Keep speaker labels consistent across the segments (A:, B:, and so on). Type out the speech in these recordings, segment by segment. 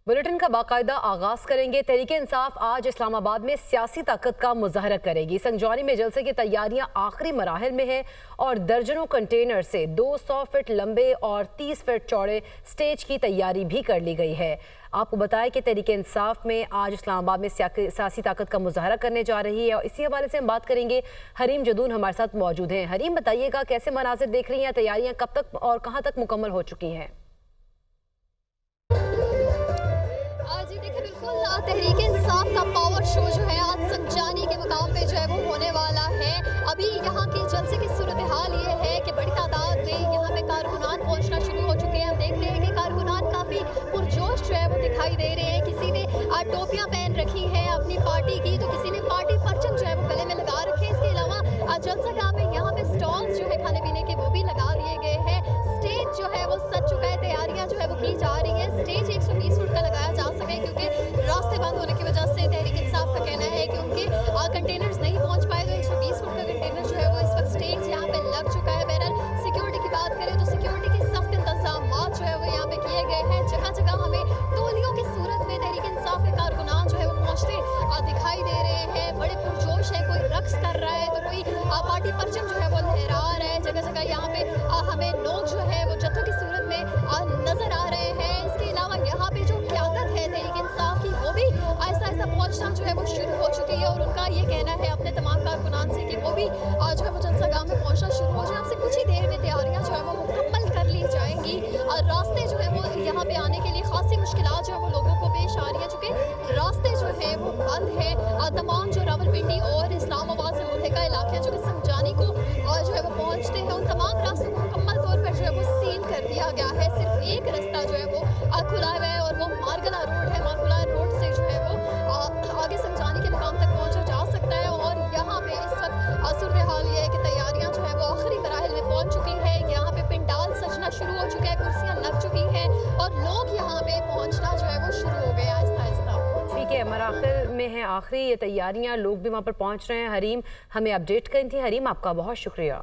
A: Bulletin का बाकायदा आगाज करेंगे। तहरीके इंसाफ आज इस्लामाबाद में सियासी ताकत का मुजाहरा करेगी। संगजानी में जलसे की तैयारियां आखिरी मराहल में है और दर्जनों कंटेनर से 200 फीट लंबे और 30 फीट चौड़े स्टेज की तैयारी भी कर ली गई है। आपको बताएं कि तहरीके इंसाफ में आज इस्लामाबाद में सियासी ताकत का मुजाहरा करने जा रही है और इसी हवाले से हम बात करेंगे। हरीम जदून हमारे साथ मौजूद हैं। हरीम, बताइएगा कैसे मनाजिर देख रही हैं, तैयारियां कब तक और कहां तक मुकम्मल हो चुकी हैं?
B: जी देखिए, बिल्कुल तहरीक इंसाफ का पावर शो जो है आज संगजानी के मुकाम पे जो है वो होने वाला है। अभी यहाँ के जलसे की सूरत हाल ये है कि बड़ी तादाद में यहाँ पे कारकुनान पहुँचना शुरू हो चुके हैं। हम देख रहे हैं कि कारकुनान काफ़ी पुरजोश जो है वो दिखाई दे रहे हैं। किसी ने टोपियाँ पहन रखी हैं अपनी पार्टी की, तो किसी ने पार्टी परचम जो है वो गले में लगा रखे हैं। इसके अलावा जलसागाह में यहाँ पे स्टॉल्स जो है खाने पीने के वो भी लगा दिए गए हैं। स्टेज जो है वो सज चुका है, तैयारियाँ जो है वो की जा रही है। स्टेज 120 फुट का लगाया जा सके क्योंकि रास्ते बंद होने की वजह से तहरीक इंसाफ का कहना है कि उनके कंटेनर्स नहीं पहुंच पाए, तो 120 फुट का कंटेनर जो है वो इस वक्त स्टेज यहाँ पे लग चुका है। बहरहाल सिक्योरिटी की बात करें तो सिक्योरिटी के सख्त इंतजाम जो है वो यहाँ पे किए गए हैं। जगह जगह हमें टोलियों की सूरत में तहरीक इंसाफ के कारकुनान जो है वो पहुँचते दिखाई दे रहे हैं। बड़े पुरजोश है, कोई रक्स कर रहा है तो कोई पार्टी परचम जो है वो लहरा रहा है। जगह जगह यहाँ पे हमें लोग जो है वो जत्थों की सूरत में नजर आ रहे हैं। इसके अलावा यहाँ पे जो क़यादत है तहरीक इंसाफ की वो भी आहिस्ता आहिस्ता पहुँचना जो है वो शुरू हो चुकी है और उनका ये कहना है अपने तमाम कारकुनान से कि वो भी जो है वो जलसागाह में पहुँचना शुरू हो जाए। आपसे कुछ ही देर में तैयारियाँ जो है वो मुकम्मल कर ली जाएंगी और रास्ते जो है वो यहाँ पे आने के लिए खासी मुश्किलात जो है वो लोगों को पेश आ रही है, चूँकि रास्ते जो है वो बंद है। तमाम जो रावलपिंडी और इस्लामाबाद से मुल्हिका इलाके जो कि संगजानी को जो है वो पहुँचते हैं, उन तमाम रास्तों को मुकम्मल तौर पर जो है वो सील कर दिया गया है। सिर्फ एक रास्ता जो है वो खुला हुआ है और वो मारगला रोड है। मारगला रोड से जो है वो आगे संगजानी के मुकाम तक पहुँचा जा सकता है और यहाँ पे इस वक्त सूरत हाल ये है कि तैयारियाँ जो है वो आखिरी मराहिल में पहुँच चुकी है। यहाँ पे पंडाल सजना शुरू हो चुका है, कुर्सियाँ लग चुकी हैं और लोग यहाँ पे पहुँचना जो है वो शुरू हो गया आहिस्ता आहिस्ता।
A: ठीक है, मराखिल में है आखिरी ये तैयारियां, लोग भी वहां पर पहुंच रहे हैं। हरीम हमें अपडेट करी थी। हरीम, आपका बहुत शुक्रिया।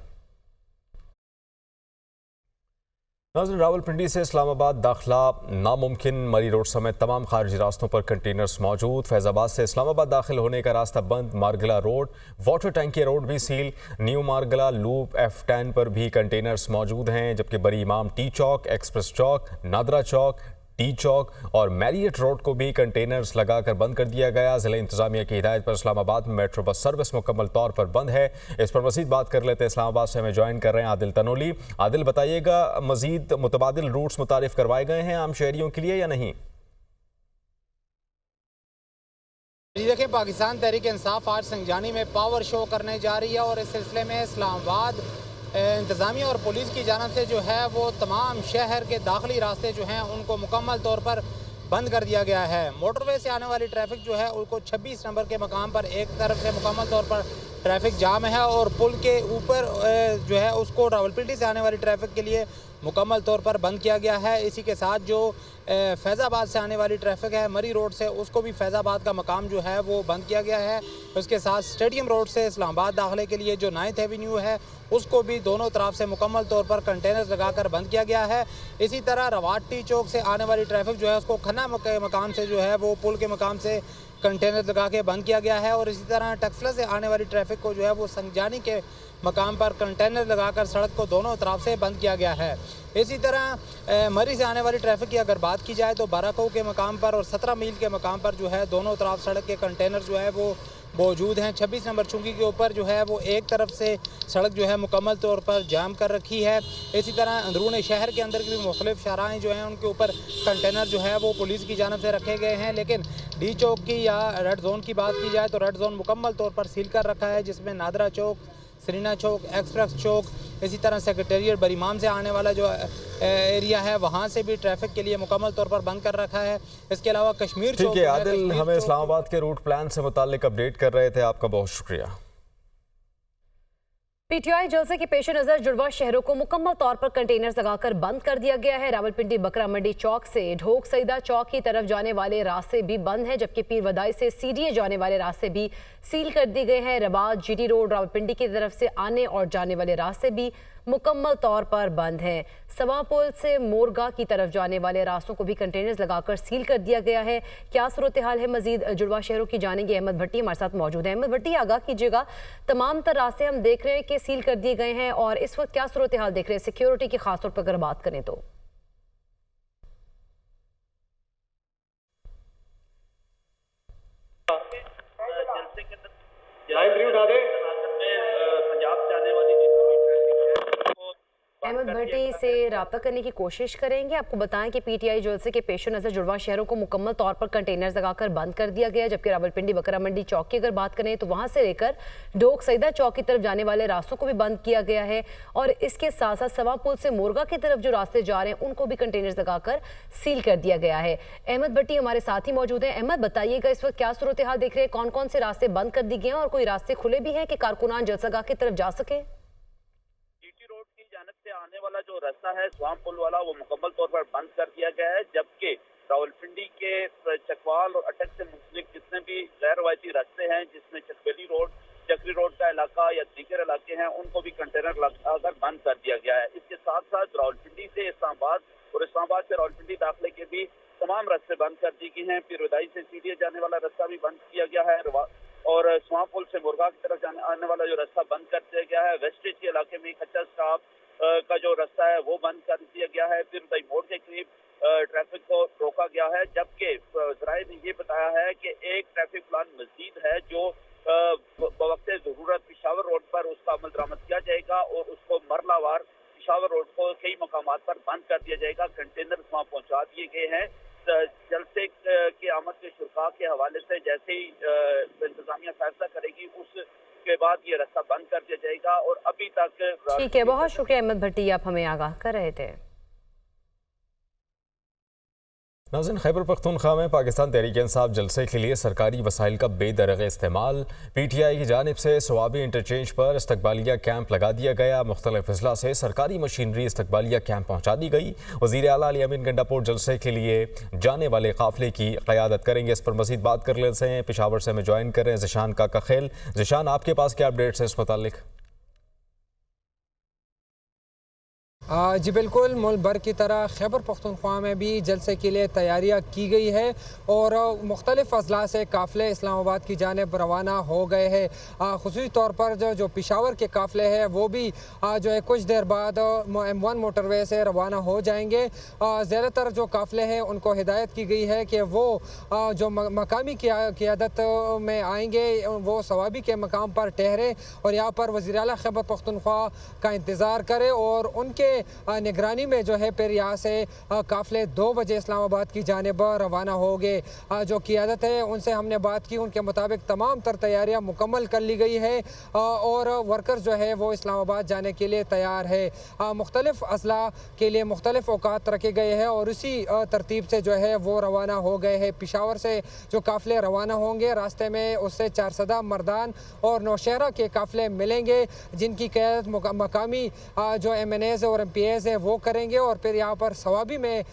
C: नाज़रीन, रावलपिंडी से इस्लामाबाद दाखिला नामुमकिन। मरी रोड समेत तमाम खारजी रास्तों पर कंटेनर्स मौजूद। फैज़ाबाद से इस्लामाबाद दाखिल होने का रास्ता बंद। मारगला रोड, वाटर टैंकी रोड भी seal. New Margalla loop F10 पर भी कंटेनर्स मौजूद हैं, जबकि बरी इमाम टी चौक, एक्सप्रेस चौक, नादरा चौक, टी चौक और मैरियट रोड को भी कंटेनर्स लगाकर बंद कर दिया गया। ज़िला इंतजामिया की हिदायत पर इस्लामाबाद में मेट्रो बस सर्विस मुकम्मल तौर पर बंद है। इस पर मज़ीद बात कर लेते हैं। इस्लामाबाद से हमें ज्वाइन कर रहे हैं आदिल तनोली। आदिल, बताइएगा, मज़ीद मुतबादिल रूट्स मुतारिफ करवाए गए हैं आम शहरियों के लिए या नहीं?
D: जी देखिए, पाकिस्तान तहरीक इंसाफ आज संगजानी में पावर शो करने जा रही है और इस सिलसिले में इस्लामाबाद इंतज़ामिया और पुलिस की जानब से जो है वो तमाम शहर के दाखिली रास्ते जो हैं उनको मुकम्मल तौर पर बंद कर दिया गया है। मोटरवे से आने वाली ट्रैफिक जो है उनको 26 नंबर के मकाम पर एक तरफ से मुकम्मल तौर पर ट्रैफिक जाम है और पुल के ऊपर जो है उसको रावलपिंडी से आने वाली ट्रैफिक के लिए मुकम्मल तौर पर बंद किया गया है। इसी के साथ जो फैज़ाबाद से आने वाली ट्रैफिक है मरी रोड से, उसको भी फैज़ाबाद का मकाम जो है वो बंद किया गया है। उसके साथ स्टेडियम रोड से इस्लामाबाद दाखिले के लिए जो 9th एवेन्यू है उसको भी दोनों तरफ से मुकम्मल तौर पर कंटेनर्स लगाकर बंद किया गया है। इसी तरह रवाटी चौक से आने वाली ट्रैफिक जो है उसको खन्ना के मकाम से जो है वो पुल के मकाम से कंटेनर लगा के बंद किया गया है और इसी तरह टक्सला से आने वाली ट्रैफिक को जो है वो संगजानी के मकाम पर कंटेनर लगाकर सड़क को दोनों तरफ से बंद किया गया है। इसी तरह मरी से आने वाली ट्रैफिक की अगर बात की जाए तो बाराको के मकाम पर और 17 मील के मकाम पर जो है दोनों तरफ सड़क के कंटेनर जो है वो मौजूद हैं। 26 नंबर चुंगी के ऊपर जो है वो एक तरफ से सड़क जो है मुकम्मल तौर पर जाम कर रखी है। इसी तरह अंदरून शहर के अंदर की भी मुख्तलिफ शाहराएँ जो हैं उनके ऊपर कंटेनर जो है वो पुलिस की जानब से रखे गए हैं। लेकिन डी चौक की या रेड जोन की बात की जाए तो रेड जोन मुकम्मल तौर पर सील कर रखा है, जिसमें नादरा चौक, सरीना चौक, एक्सप्रेस चौक, इसी तरह सेक्रेटेरिएट बरीमाम से आने वाला जो एरिया है वहाँ से भी ट्रैफिक के लिए मुकम्मल तौर पर बंद कर रखा है। इसके अलावा कश्मीर चौक।
C: ठीक है आदिल, हमें इस्लामाबाद के रूट प्लान से मुताल्लिक अपडेट कर रहे थे, आपका बहुत शुक्रिया।
A: पीटीआई जलसे के पेश नजर जुड़वा शहरों को मुकम्मल तौर पर कंटेनर्स लगाकर बंद कर दिया गया है। रावलपिंडी बकरा मंडी चौक से ढोक सईदा चौक की तरफ जाने वाले रास्ते भी बंद हैं, जबकि पीर वदाई से सीडीए जाने वाले रास्ते भी सील कर दिए गए हैं। रबात, जीटी रोड, रावलपिंडी की तरफ से आने और जाने वाले रास्ते भी मुकम्मल तौर पर बंद हैं। सवा पुल से मोरगा की तरफ जाने वाले रास्तों को भी कंटेनर्स लगाकर सील कर दिया गया है। क्या सूरत हाल है, मजीद जुड़वा शहरों की जानेंगे। अहमद भट्टी हमारे साथ मौजूद है। अहमद भट्टी, आगाह कीजिएगा, तमाम तर रास्ते हम देख रहे हैं कि सील कर दिए गए हैं और इस वक्त क्या सूरत हाल देख रहे हैं सिक्योरिटी की, खासतौर पर अगर बात करें तो? अहमद भट्टी से रब्ता करने की कोशिश करेंगे। आपको बताएं कि पीटीआई जलसे के पेश नज़र जुड़वा शहरों को मुकम्मल तौर पर कंटेनर्स लगाकर बंद कर दिया गया, जबकि रावलपिंडी बकरा मंडी चौक की अगर बात करें तो वहां से लेकर डोक सईदा चौक की तरफ जाने वाले रास्तों को भी बंद किया गया है और इसके साथ साथ सवा पुल से मोरगा की तरफ जो रास्ते जा रहे हैं उनको भी कंटेनर्स लगाकर सील कर दिया गया है। अहमद भट्टी हमारे साथ ही मौजूद है। अहमद, बताइएगा इस वक्त क्या सूरत हाल देख रहे हैं, कौन कौन से रास्ते बंद कर दिए गए हैं और कोई रास्ते खुले भी हैं कि कारकुनान जलसागाह की तरफ जा सके?
E: आने वाला जो रास्ता है स्वाम पुल वाला, वो मुकम्मल तौर पर बंद कर दिया गया है, जबकि रावलपिंडी के चकवाल और अटक से मुंसलिक जितने भी गैर रवायती रास्ते हैं, जिसमें चकबेली रोड, चक्री रोड का इलाका या दीगर इलाके हैं, उनको भी कंटेनर लगाकर बंद कर दिया गया है। इसके साथ साथ रावलपिंडी से इस्लामाबाद और इस्लामाबाद से रावलपिंडी दाखिले के भी तमाम रास्ते बंद कर दिए गए हैं। पीरविदाई से सीधे जाने वाला रास्ता भी बंद किया गया है और स्वाम पुल से मुर्गा की तरफ आने वाला जो रास्ता बंद कर दिया गया है। वेस्टेज के इलाके में खच्चा स्टाफ का जो रास्ता है वो बंद कर दिया गया है। फिर दई मोड़ के करीब ट्रैफिक को रोका गया है, जबकि ज़राए ने ये बताया है कि एक ट्रैफिक प्लान मजीद है जो बवक्ते ज़रूरत पिशावर रोड पर उसका अमल दरामद किया जाएगा और उसको मरलावार पिशावर रोड को कई मकामात पर बंद कर दिया जाएगा। कंटेनर वहाँ पहुँचा दिए गए हैं। जलसे की आमद के शुरा के हवाले से जैसे ही इंतजामिया फैसला करेगी उसके बाद ये रास्ता बंद कर दिया जाएगा और अभी तक।
A: ठीक है, बहुत शुक्रिया अहमद भट्टी, आप हमें आगाह कर रहे थे।
C: नाज़रीन, खैबर पख्तूनख्वा में पाकिस्तान तहरीक इंसाफ जलसे के लिए सरकारी वसाइल का बेदरग इस्तेमाल। पीटीआई की जानिब से सवाबी इंटरचेंज पर इस्तकबालिया कैंप लगा दिया गया। मुख्तलिफ अजला से सरकारी मशीनरी इस्तकबालिया कैंप पहुँचा दी गई। वज़ीर आला अली अमीन गंडापुर जलसे के लिए जाने वाले काफिले की क़यादत करेंगे। इस पर मज़ीद बात कर लेते हैं, पेशावर से हमें ज्वाइन कर रहे हैं ज़िशान काका खेल। ज़िशान, आपके पास क्या अपडेट्स है इस मुतालिक?
F: जी बिल्कुल, मुल्क भर की तरह खैबर पख्तूनख्वा में भी जलसे के लिए तैयारियां की गई है और मुख्तलिफ अजला से काफ़िले इस्लामाबाद की जानिब रवाना हो गए हैं। ख़ुसूसी तौर पर जो पेशावर के काफ़िले हैं वो भी जो है कुछ देर बाद M1 मोटरवे से रवाना हो जाएंगे। ज़्यादातर जो काफ़िले हैं उनको हिदायत की गई है कि वो जो मकामी क़ियादत में आएंगे वो सवाबी के मकाम पर ठहरे और यहाँ पर वज़ीर आला खैबर पख्तूनख्वा का इंतज़ार करें और उनके निगरानी में जो है फिर यहाँ से काफ़िले 2 बजे इस्लामाबाद की जानिब रवाना होंगे। जो क़ियादत है उनसे हमने बात की, उनके मुताबिक तमाम तर तैयारियाँ मुकम्मल कर ली गई है और वर्कर्स जो है वो इस्लामाबाद जाने के लिए तैयार है। मुख्तलिफ अजला के लिए मुख्तलिफ औकात रखे गए हैं और उसी तरतीब से जो है वो रवाना हो गए हैं। पेशावर से जो काफ़िले रवाना होंगे रास्ते में उससे चारसदा, मर्दान और नौशहरा के काफ़िले मिलेंगे, जिनकी क़यादत मकामी जो MNAs और MPAs है वो करेंगे और फिर यहाँ पर सवाबी में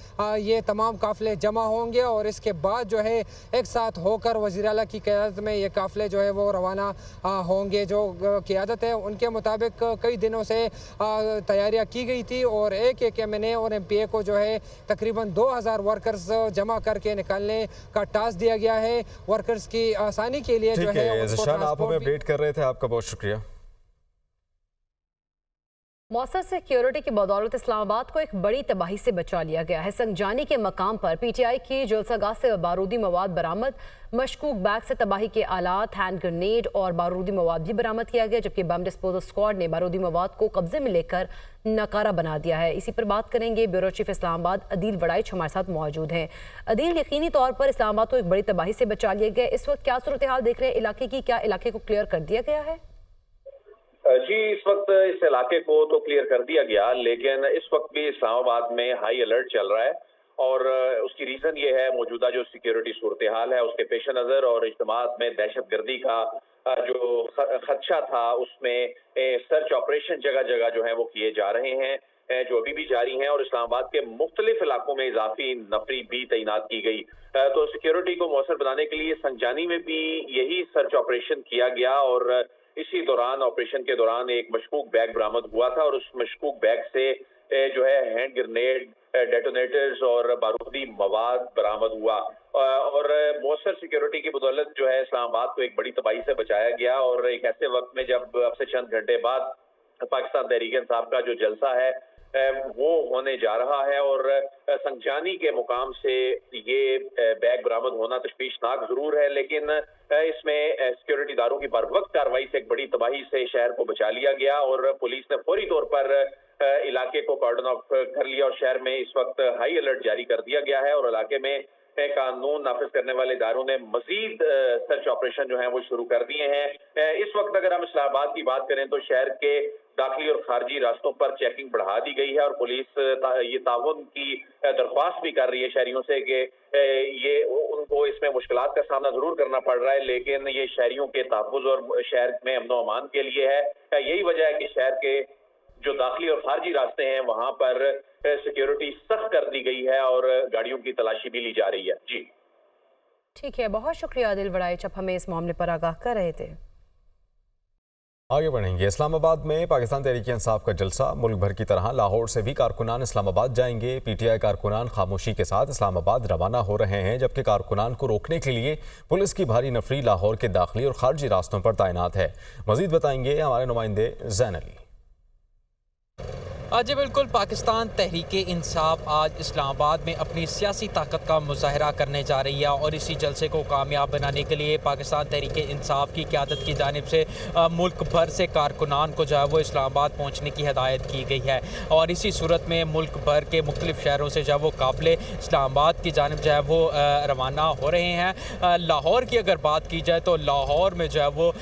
F: ये तमाम काफ़िले जमा होंगे और इसके बाद जो है एक साथ होकर वज़ीर आला की क़यादत में ये काफ़िले जो है वो रवाना होंगे। जो क़यादत है उनके मुताबिक कई दिनों से तैयारियाँ की गई थी और एक MNA और MPA को जो है तकरीबन 2000 वर्कर्स जमा करके निकालने का टास्क दिया गया है, वर्कर्स की आसानी के लिए जो है।
C: आप हमें अपडेट कर रहे थे, आपका बहुत शुक्रिया।
A: मौसर सिक्योरिटी की बदौलत इस्लामाबाद को एक बड़ी तबाही से बचा लिया गया है। संगजानी के मकाम पर पीटीआई की जलसागाह से बारूदी मवाद बरामद, मशकूक बैग से तबाही के आलात, हैंड ग्रेनेड और बारूदी मवाद भी बरामद किया गया, जबकि बम डिस्पोजल स्क्वाड ने बारूदी मवाद को कब्जे में लेकर नकारा बना दिया है। इसी पर बात करेंगे, ब्यूरो चीफ इस्लामाबाद अदील वड़ाइच हमारे साथ मौजूद हैं। अदील, यकीनी तौर पर इस्लामाबाद को एक बड़ी तबाही से बचा लिया गया, इस वक्त क्या सूरत हाल देख रहे हैं इलाके की? क्या इलाके को क्लियर कर दिया गया है?
G: जी, इस वक्त इस इलाके को तो क्लियर कर दिया गया, लेकिन इस वक्त भी इस्लामाबाद में हाई अलर्ट चल रहा है और उसकी रीज़न ये है मौजूदा जो सिक्योरिटी सूरत हाल है उसके पेश नज़र और इज्तिमात में दहशतगर्दी का जो खदशा था उसमें सर्च ऑपरेशन जगह जगह जो है वो किए जा रहे हैं, जो अभी भी जारी हैं और इस्लामाबाद के मुख्तलिफ इलाकों में इजाफी नफरी भी तैनात की गई। तो सिक्योरिटी को मौसर बनाने के लिए संगजानी में भी यही सर्च ऑपरेशन किया गया और इसी दौरान ऑपरेशन के दौरान एक मशकूक बैग बरामद हुआ था और उस मशकूक बैग से जो है हैंड ग्रेनेड, डेटोनेटर्स और बारूदी मवाद बरामद हुआ और मौसर सिक्योरिटी की बदौलत जो है इस्लामाबाद को एक बड़ी तबाही से बचाया गया। और एक ऐसे वक्त में जब अब से चंद घंटे बाद पाकिस्तान तहरीक इंसाफ का जो जलसा है वो होने जा रहा है और संगजानी के मुकाम से ये बैग बरामद होना तशवीशनाक जरूर है, लेकिन इसमें सिक्योरिटी इदारों की बर वक्त कार्रवाई से एक बड़ी तबाही से शहर को बचा लिया गया और पुलिस ने फौरी तौर पर इलाके को कॉर्डन ऑफ कर लिया और शहर में इस वक्त हाई अलर्ट जारी कर दिया गया है और इलाके में कानून नाफिज करने वाले इदारों ने मजीद सर्च ऑपरेशन जो है वो शुरू कर दिए हैं। इस वक्त अगर हम इस्लामाबाद की बात करें तो शहर के दाखिली और खारजी रास्तों पर चेकिंग बढ़ा दी गई है और पुलिस ये ताउन की दरख्वास्त भी कर रही है शहरियों से कि ये उनको इसमें मुश्किलात का सामना जरूर करना पड़ रहा है, लेकिन ये शहरियों के तहफ़्फ़ुज़ और शहर में अमन अमान के लिए है। यही वजह है कि शहर के जो दाखिली और खारजी रास्ते हैं वहां पर सिक्योरिटी सख्त कर दी गई है और गाड़ियों की तलाशी भी ली जा रही है। जी
A: ठीक है, बहुत शुक्रिया आदिल वड़ाइच, आप हमें इस मामले पर आगाह कर रहे थे।
C: आगे बढ़ेंगे। इस्लामाबाद में पाकिस्तान तहरीक इंसाफ का जलसा, मुल्क भर की तरह लाहौर से भी कारकुनान इस्लामाबाद जाएंगे। पीटीआई कारकुनान खामोशी के साथ इस्लामाबाद रवाना हो रहे हैं, जबकि कारकुनान को रोकने के लिए पुलिस की भारी नफरी लाहौर के दाखिली और खारजी रास्तों पर तैनात है। मजीद बताएंगे हमारे नुमाइंदे जैन अली।
H: जी बिल्कुल, पाकिस्तान तहरीक इंसाफ आज इस्लामाबाद में अपनी सियासी ताकत का मुजाहरा करने जा रही है और इसी जलसे को कामयाब बनाने के लिए पाकिस्तान तहरीक इंसाफ की क़यादत की जानिब से मुल्क भर से कारकुनान को जो है वो इस्लामाबाद पहुँचने की हिदायत की गई है और इसी सूरत में मुल्क भर के मुख्तलिफ शहरों से जो है वो काफ़िले इस्लामाबाद की जानिब जो है वो रवाना हो रहे हैं। लाहौर की अगर बात की जाए तो लाहौर में जो है वो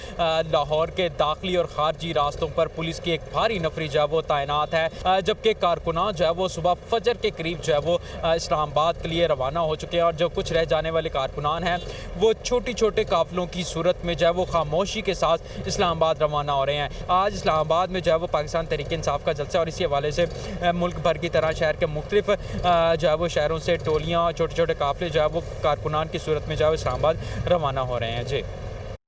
H: लाहौर के दाखिली और खारजी रास्तों पर पुलिस की एक भारी नफरी जो है वो तैनात है, जबकि कारकुनान जो है वो सुबह फजर के करीब जो है वो इस्लामाबाद के लिए रवाना हो चुके हैं और जो कुछ रह जाने वाले कारकुनान हैं वो छोटे छोटे काफिलों की सूरत में जो है वो खामोशी के साथ इस्लामाबाद रवाना हो रहे हैं। आज इस्लामाबाद में जो है वो पाकिस्तान तहरीक इंसाफ का जलसा और इसी हवाले से मुल्क भर की तरह शहर के मुख्तलिफ जो है वो शहरों से टोलियाँ, छोटे छोटे काफिले जो है वो कारकुनान की सूरत में जो है वो इस्लामाबाद रवाना हो रहे हैं। जी।